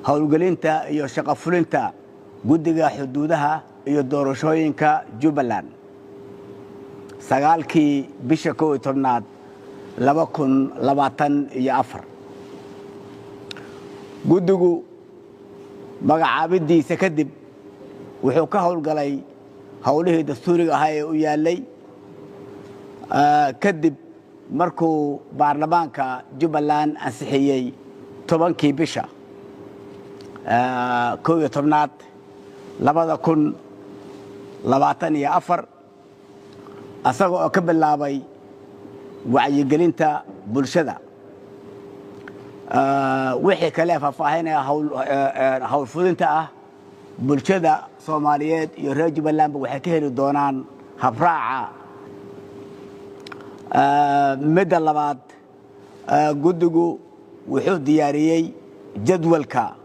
howlgelinta iyo shaqo fulinta guddiga xuduudaha iyo doorashooyinka Jubbaland 9kii bisha 11aad 2024 guddigu magacaabidiisa kadib wuxuu ka howlgalay howlihii dastuuriga ahaa ee u yaalay kadib markuu baarlamaanka Jubbaland ansixiyay 10kii bisha 11aad 2024 asagoo ka bilaabay wacyigelinta bulshada wixii kale faahfaahinaya hawl fudinta ah bulshada Soomaaliyeed iyo reer Jubbaland waxay ka heli doonaan habraaca midda labaad guddigu wuxuu diyaariyay jadwalka